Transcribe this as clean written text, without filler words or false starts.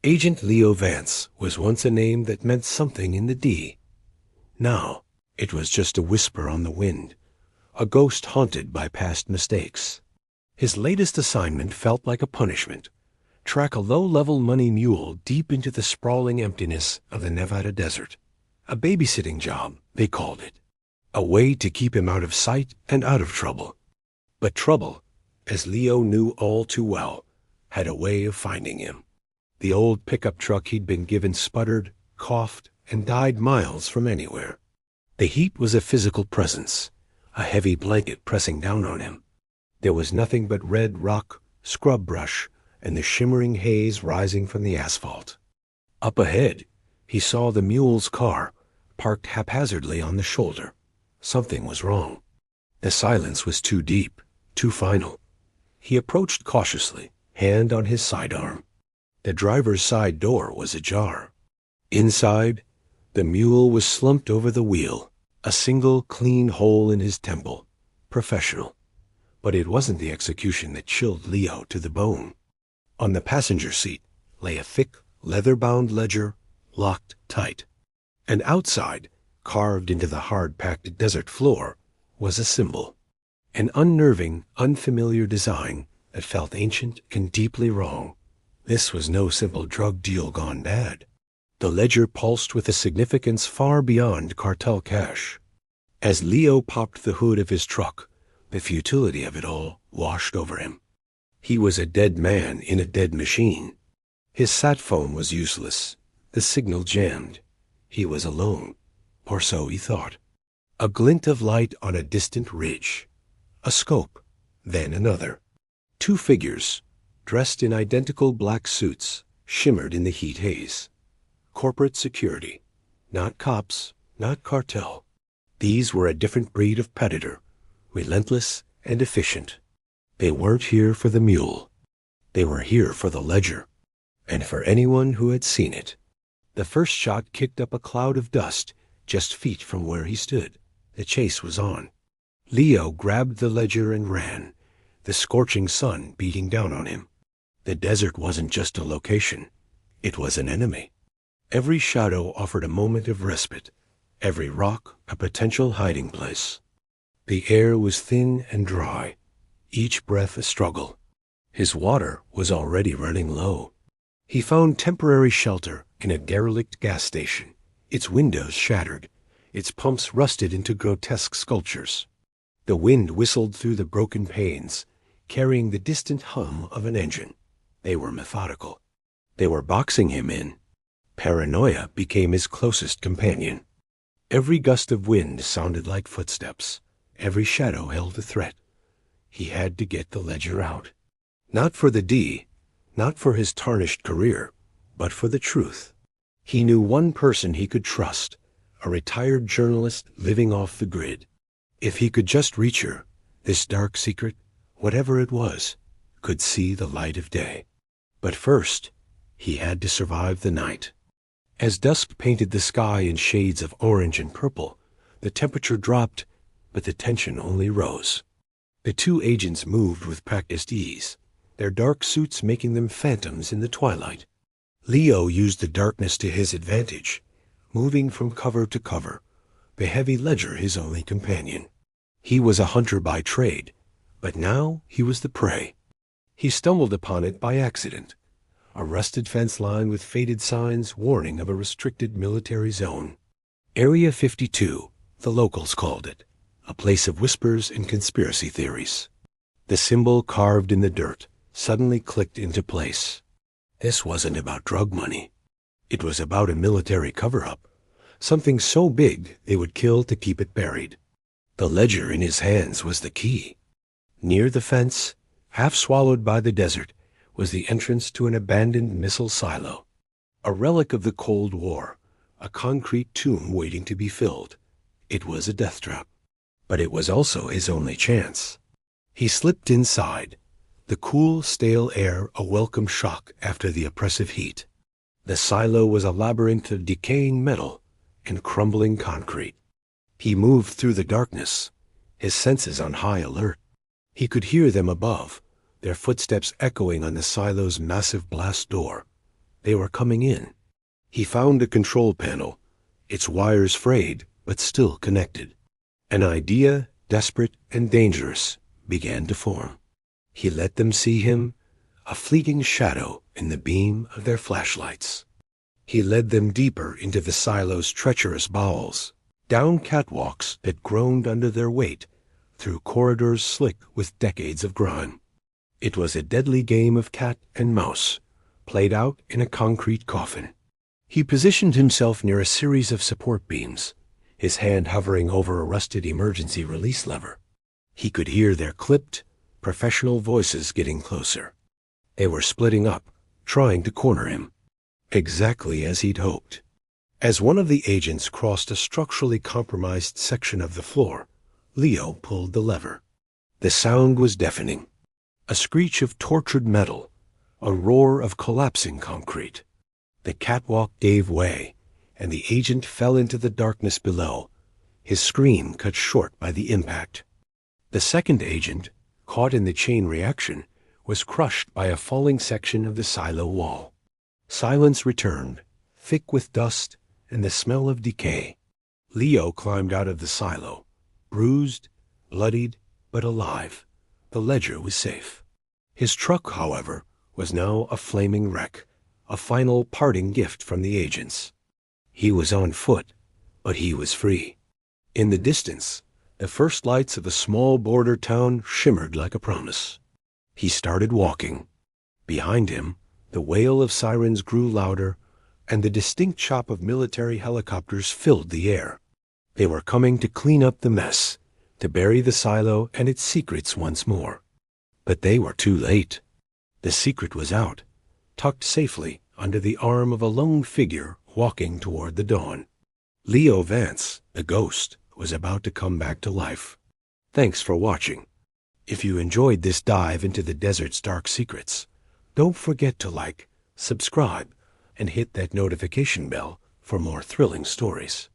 Agent Leo Vance was once a name that meant something in the D. Now, it was just a whisper on the wind, a ghost haunted by past mistakes. His latest assignment felt like a punishment. Track a low-level money mule deep into the sprawling emptiness of the Nevada desert. A babysitting job, they called it. A way to keep him out of sight and out of trouble. But trouble, as Leo knew all too well, had a way of finding him. The old pickup truck he'd been given sputtered, coughed, and died miles from anywhere. The heat was a physical presence, a heavy blanket pressing down on him. There was nothing but red rock, scrub brush, and the shimmering haze rising from the asphalt. Up ahead, he saw the mule's car, parked haphazardly on the shoulder. Something was wrong. The silence was too deep, too final. He approached cautiously, hand on his sidearm. The driver's side door was ajar. Inside, the mule was slumped over the wheel, a single clean hole in his temple. Professional. But it wasn't the execution that chilled Leo to the bone. On the passenger seat lay a thick, leather-bound ledger, locked tight. And outside, carved into the hard-packed desert floor, was a symbol. An unnerving, unfamiliar design that felt ancient and deeply wrong. This was no simple drug deal gone bad. The ledger pulsed with a significance far beyond cartel cash. As Leo popped the hood of his truck, the futility of it all washed over him. He was a dead man in a dead machine. His sat phone was useless, the signal jammed. He was alone, or so he thought. A glint of light on a distant ridge. A scope, then another. Two figures, dressed in identical black suits, shimmered in the heat haze. Corporate security. Not cops, not cartel. These were a different breed of predator, relentless and efficient. They weren't here for the mule. They were here for the ledger, and for anyone who had seen it. The first shot kicked up a cloud of dust just feet from where he stood. The chase was on. Leo grabbed the ledger and ran, the scorching sun beating down on him. The desert wasn't just a location. It was an enemy. Every shadow offered a moment of respite, every rock a potential hiding place. The air was thin and dry, each breath a struggle. His water was already running low. He found temporary shelter in a derelict gas station, its windows shattered, its pumps rusted into grotesque sculptures. The wind whistled through the broken panes, carrying the distant hum of an engine. They were methodical. They were boxing him in. Paranoia became his closest companion. Every gust of wind sounded like footsteps. Every shadow held a threat. He had to get the ledger out. Not for the D, not for his tarnished career, but for the truth. He knew one person he could trust, a retired journalist living off the grid. If he could just reach her, this dark secret, whatever it was, could see the light of day. But first, he had to survive the night. As dusk painted the sky in shades of orange and purple, the temperature dropped, but the tension only rose. The two agents moved with practiced ease, their dark suits making them phantoms in the twilight. Leo used the darkness to his advantage, moving from cover to cover, the heavy ledger his only companion. He was a hunter by trade, but now he was the prey. He stumbled upon it by accident, a rusted fence line with faded signs warning of a restricted military zone. Area 52, the locals called it, a place of whispers and conspiracy theories. The symbol carved in the dirt suddenly clicked into place. This wasn't about drug money. It was about a military cover-up, something so big they would kill to keep it buried. The ledger in his hands was the key. Near the fence, half swallowed by the desert, was the entrance to an abandoned missile silo. A relic of the Cold War, a concrete tomb waiting to be filled. It was a death trap. But it was also his only chance. He slipped inside, the cool, stale air a welcome shock after the oppressive heat. The silo was a labyrinth of decaying metal and crumbling concrete. He moved through the darkness, his senses on high alert. He could hear them above, their footsteps echoing on the silo's massive blast door. They were coming in. He found a control panel, its wires frayed but still connected. An idea, desperate and dangerous, began to form. He let them see him, a fleeting shadow in the beam of their flashlights. He led them deeper into the silo's treacherous bowels, down catwalks that groaned under their weight, through corridors slick with decades of grime. It was a deadly game of cat and mouse, played out in a concrete coffin. He positioned himself near a series of support beams, his hand hovering over a rusted emergency release lever. He could hear their clipped, professional voices getting closer. They were splitting up, trying to corner him. Exactly as he'd hoped. As one of the agents crossed a structurally compromised section of the floor, Leo pulled the lever. The sound was deafening. A screech of tortured metal, a roar of collapsing concrete. The catwalk gave way, and the agent fell into the darkness below, his scream cut short by the impact. The second agent, caught in the chain reaction, was crushed by a falling section of the silo wall. Silence returned, thick with dust and the smell of decay. Leo climbed out of the silo, bruised, bloodied, but alive. The Ledger was safe. His truck, however, was now a flaming wreck, a final parting gift from the agents. He was on foot, but he was free. In the distance, the first lights of a small border town shimmered like a promise. He started walking. Behind him, the wail of sirens grew louder, and the distinct chop of military helicopters filled the air. They were coming to clean up the mess, to bury the silo and its secrets once more. But they were too late. The secret was out, tucked safely under the arm of a lone figure walking toward the dawn. Leo Vance, the ghost, was about to come back to life. Thanks for watching. If you enjoyed this dive into the desert's dark secrets, don't forget to like, subscribe, and hit that notification bell for more thrilling stories.